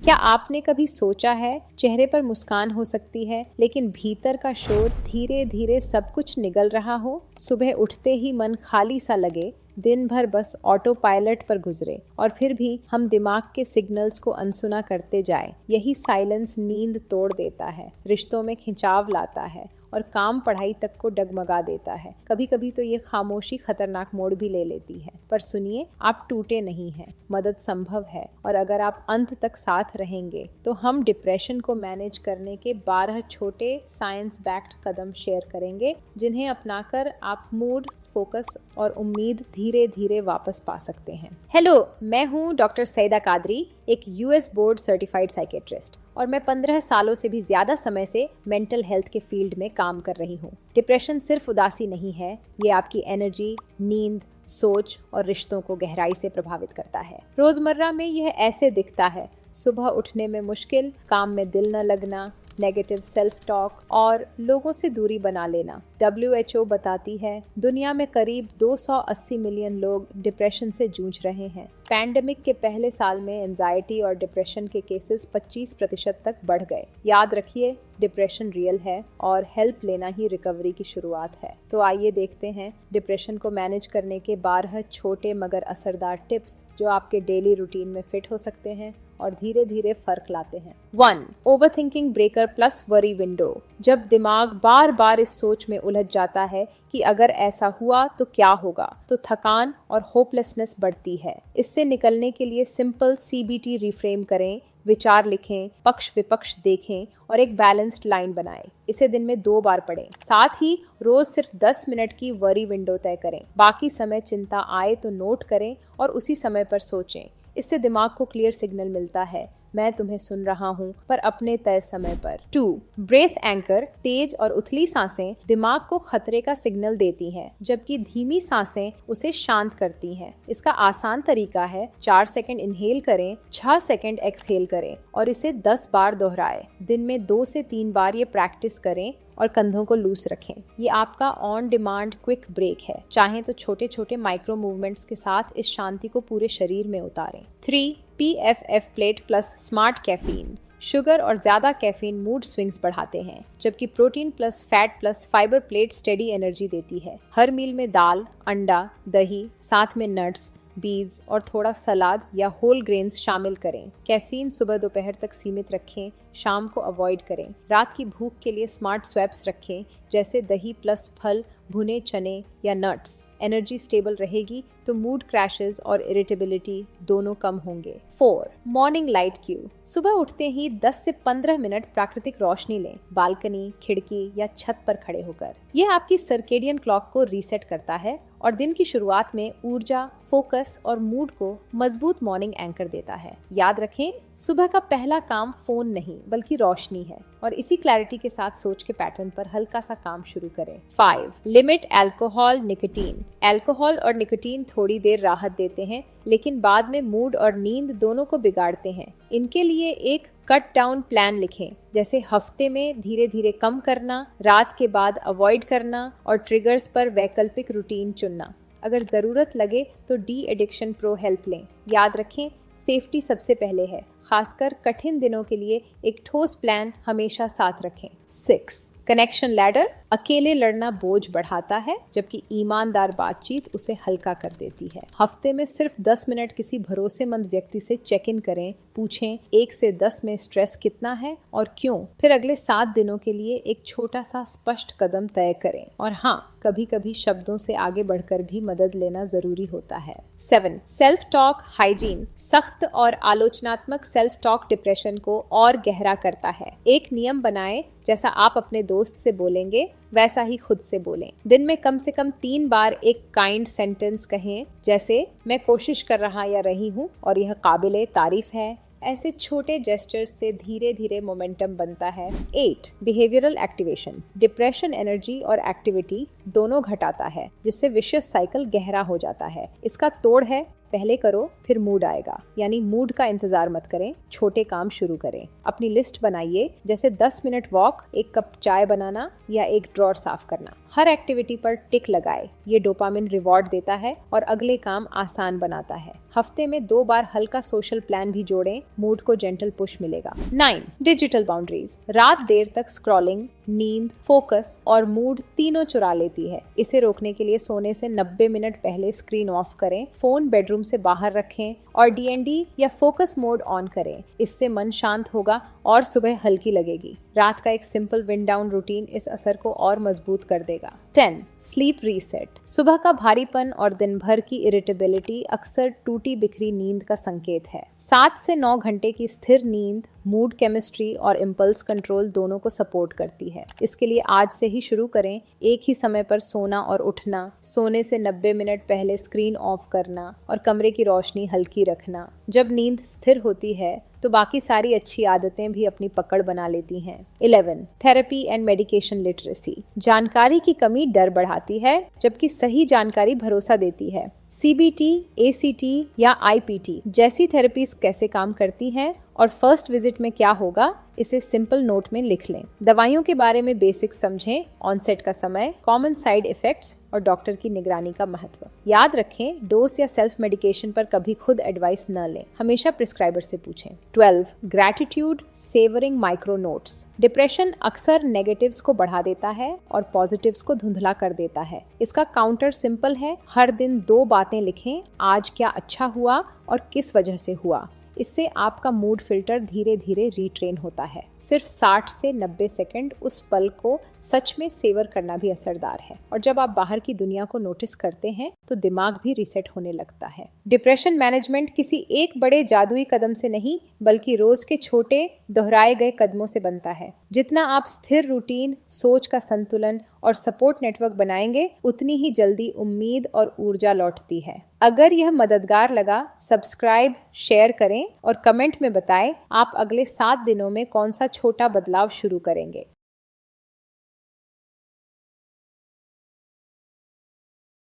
क्या आपने कभी सोचा है चेहरे पर मुस्कान हो सकती है लेकिन भीतर का शोर धीरे धीरे सब कुछ निगल रहा हो? सुबह उठते ही मन खाली सा लगे, दिन भर बस ऑटो पायलट पर गुजरे और फिर भी हम दिमाग के सिग्नल्स को अनसुना करते जाए। यही साइलेंस नींद तोड़ देता है, रिश्तों में खिंचाव लाता है और काम पढ़ाई तक को डगमगा देता है। कभी कभी तो ये खामोशी खतरनाक मोड़ भी ले लेती है। पर सुनिए, आप टूटे नहीं हैं, मदद संभव है और अगर आप अंत तक साथ रहेंगे तो हम डिप्रेशन को मैनेज करने के 12 छोटे साइंस बैक्ड कदम शेयर करेंगे, जिन्हें अपनाकर आप मूड, फोकस और उम्मीद धीरे धीरे वापस पा सकते हैं। हेलो, मैं हूँ डॉक्टर सईदा कादरी, एक यूएस बोर्ड सर्टिफाइड साइकेट्रिस्ट और मैं 15 सालों से भी ज्यादा समय से मेंटल हेल्थ के फील्ड में काम कर रही हूँ। डिप्रेशन सिर्फ उदासी नहीं है, ये आपकी एनर्जी, नींद, सोच और रिश्तों को गहराई से प्रभावित करता है। रोजमर्रा में यह ऐसे दिखता है: सुबह उठने में मुश्किल, काम में दिल न लगना, नेगेटिव सेल्फ टॉक और लोगों से दूरी बना लेना। WHO बताती है दुनिया में करीब 280 मिलियन लोग डिप्रेशन से जूझ रहे हैं। पैंडेमिक के पहले साल में एंजाइटी और डिप्रेशन के केसेस 25% तक बढ़ गए। याद रखिए, डिप्रेशन रियल है और हेल्प लेना ही रिकवरी की शुरुआत है। तो आइए देखते हैं डिप्रेशन को मैनेज करने के 12 छोटे मगर असरदार टिप्स जो आपके डेली रूटीन में फिट हो सकते हैं और धीरे धीरे फर्क लाते हैं। 1. Overthinking breaker plus worry window. जब दिमाग बार बार इस सोच में उलझ जाता है कि अगर ऐसा हुआ तो क्या होगा, तो थकान और होपलेसनेस बढ़ती है। इससे निकलने के लिए सिंपल CBT रिफ्रेम करें, विचार लिखें, पक्ष विपक्ष देखें और एक बैलेंस्ड लाइन बनाएं। इसे दिन में 2 बार पढ़ें। साथ ही रोज सिर्फ 10 मिनट की वरी विंडो तय करें। बाकी समय चिंता आए तो नोट करें और उसी समय पर सोचें। इससे दिमाग को क्लियर सिग्नल मिलता है, मैं तुम्हें सुन रहा हूँ, पर अपने तय समय पर। 2. Breath anchor. तेज और उथली सांसें दिमाग को खतरे का सिग्नल देती हैं, जबकि धीमी सांसें उसे शांत करती हैं। इसका आसान तरीका है 4 सेकंड इनहेल करें, 6 सेकंड एक्सहेल करें और इसे 10 बार दोहराएं। दिन में 2 से 3 बार ये प्रैक्टिस करें और कंधों को लूज रखें। ये आपका ऑन डिमांड क्विक ब्रेक है। चाहें तो छोटे छोटे माइक्रो मूवमेंट्स के साथ इस शांति को पूरे शरीर में उतारें। 3. PFF plate plus smart caffeine. Sugar और ज्यादा कैफीन मूड स्विंग्स बढ़ाते हैं, जबकि protein plus fat plus fibre plate steady energy देती है। हर मील में दाल, अंडा, दही, साथ में नट्स, बीज और थोड़ा सलाद या होल ग्रेन्स शामिल करें। कैफीन सुबह दोपहर तक सीमित रखें, शाम को अवॉइड करें। रात की भूख के लिए स्मार्ट स्वैप्स रखें, जैसे दही प्लस फल, भुने चने या नट्स। एनर्जी स्टेबल रहेगी तो मूड क्रैशेस और इरिटेबिलिटी दोनों कम होंगे। 4. Morning light Q. सुबह उठते ही 10 से 15 मिनट प्राकृतिक रोशनी लें, बालकनी, खिड़की या छत पर खड़े होकर। यह आपकी सर्केडियन क्लॉक को रीसेट करता है और दिन की शुरुआत में ऊर्जा, फोकस और मूड को मजबूत मॉर्निंग एंकर देता है। याद रखें, सुबह का पहला काम फोन नहीं बल्कि रोशनी है और इसी क्लैरिटी के साथ सोच के पैटर्न पर हल्का सा काम शुरू करें। 5. Limit alcohol, nicotine. अल्कोहल और निकोटीन थोड़ी देर राहत देते हैं, लेकिन बाद में मूड और नींद दोनों को बिगाड़ते हैं। इनके लिए एक कट डाउन प्लान लिखें, जैसे हफ्ते में धीरे धीरे कम करना, रात के बाद अवॉइड करना और ट्रिगर्स पर वैकल्पिक रूटीन चुनना। अगर ज़रूरत लगे तो डी एडिक्शन प्रो हेल्प लें। याद रखें, सेफ्टी सबसे पहले है। खासकर कठिन दिनों के लिए एक ठोस प्लान हमेशा साथ रखें। 6. Connection ladder. अकेले लड़ना बोझ बढ़ाता है, जबकि ईमानदार बातचीत उसे हल्का कर देती है। हफ्ते में सिर्फ 10 मिनट किसी भरोसेमंद व्यक्ति से चेक इन करें, पूछें 1 से 10 में स्ट्रेस कितना है और क्यों। फिर अगले 7 दिनों के लिए एक छोटा सा स्पष्ट कदम तय करें। और हाँ, कभी कभी शब्दों से आगे बढ़कर भी मदद लेना जरूरी होता है। 7. Self talk hygiene. सख्त और आलोचनात्मक सेल्फ टॉक डिप्रेशन को और गहरा करता है। एक नियम बनाएं, जैसा आप अपने दोस्त से बोलेंगे वैसा ही खुद से बोलें। दिन में कम से कम 3 बार एक काइंड सेंटेंस कहें, जैसे मैं कोशिश कर रहा या रही हूँ और यह काबिले तारीफ है। ऐसे छोटे जेस्चर्स से धीरे धीरे मोमेंटम बनता है। 8. Behavioural activation. डिप्रेशन एनर्जी और एक्टिविटी दोनों घटाता है, जिससे विशियस साइकिल गहरा हो जाता है। इसका तोड़ है, पहले करो फिर मूड आएगा। यानी मूड का इंतजार मत करें, छोटे काम शुरू करें। अपनी लिस्ट बनाइए, जैसे 10 मिनट वॉक, 1 कप चाय बनाना या एक ड्रॉर साफ करना। हर एक्टिविटी पर टिक लगाए। ये डोपामिन रिवॉर्ड देता है और अगले काम आसान बनाता है। हफ्ते में 2 बार हल्का सोशल प्लान भी जोड़ें, मूड को जेंटल पुश मिलेगा। 9. Digital boundaries. रात देर तक स्क्रॉलिंग नींद, फोकस और मूड तीनों चुरा लेती है। इसे रोकने के लिए सोने से 90 मिनट पहले स्क्रीन ऑफ करें, फोन बेडरूम से बाहर रखें और डीएनडी या फोकस मोड ऑन करें। इससे मन शांत होगा और सुबह हल्की लगेगी। रात का एक सिंपल विंड डाउन रूटीन इस असर को और मजबूत कर देगा। 10. Sleep reset. सुबह का भारीपन और दिन भर की इरिटेबिलिटी अक्सर टूटी बिखरी नींद का संकेत है। 7 से 9 घंटे की स्थिर नींद मूड, केमिस्ट्री और इम्पल्स कंट्रोल दोनों को सपोर्ट करती है। इसके लिए आज से ही शुरू करें। एक ही समय पर सोना और उठना, सोने से 90 मिनट पहले स्क्रीन ऑफ करना और कमरे की रोशनी हल्की रखना। जब नींद स्थिर होती है तो बाकी सारी अच्छी आदतें भी अपनी पकड़ बना लेती हैं। 11. Therapy and medication literacy. जानकारी की कमी डर बढ़ाती है, जबकि सही जानकारी भरोसा देती है। CBT, ACT या IPT जैसी थेरेपीज कैसे काम करती हैं और फर्स्ट विजिट में क्या होगा, इसे सिंपल नोट में लिख लें। दवाइयों के बारे में बेसिक्स समझें, ऑनसेट का समय, कॉमन साइड इफेक्ट्स और डॉक्टर की निगरानी का महत्व। याद रखें, डोज या सेल्फ मेडिकेशन पर कभी खुद एडवाइस न लें, हमेशा प्रिस्क्राइबर से पूछें। 12. Gratitude savouring micro notes. Depression अक्सर नेगेटिव्स को बढ़ा देता है और पॉजिटिव्स को धुंधला कर देता है। इसका काउंटर सिंपल है, हर दिन 2 बातें लिखें, आज क्या अच्छा हुआ और किस वजह से हुआ। इससे आपका मूड फिल्टर धीरे धीरे रीट्रेन होता है। सिर्फ 60 से 90 सेकंड उस पल को सच में सेवर करना भी असरदार है। और जब आप बाहर की दुनिया को नोटिस करते हैं तो दिमाग भी रीसेट होने लगता है। डिप्रेशन मैनेजमेंट किसी एक बड़े जादुई कदम से नहीं, बल्कि रोज के छोटे दोहराए गए कदमों से बनता है। जितना आप स्थिर रूटीन, सोच का संतुलन और सपोर्ट नेटवर्क बनाएंगे, उतनी ही जल्दी उम्मीद और ऊर्जा लौटती है। अगर यह मददगार लगा, सब्सक्राइब, शेयर करें और कमेंट में बताएं आप अगले 7 दिनों में कौन सा छोटा बदलाव शुरू करेंगे।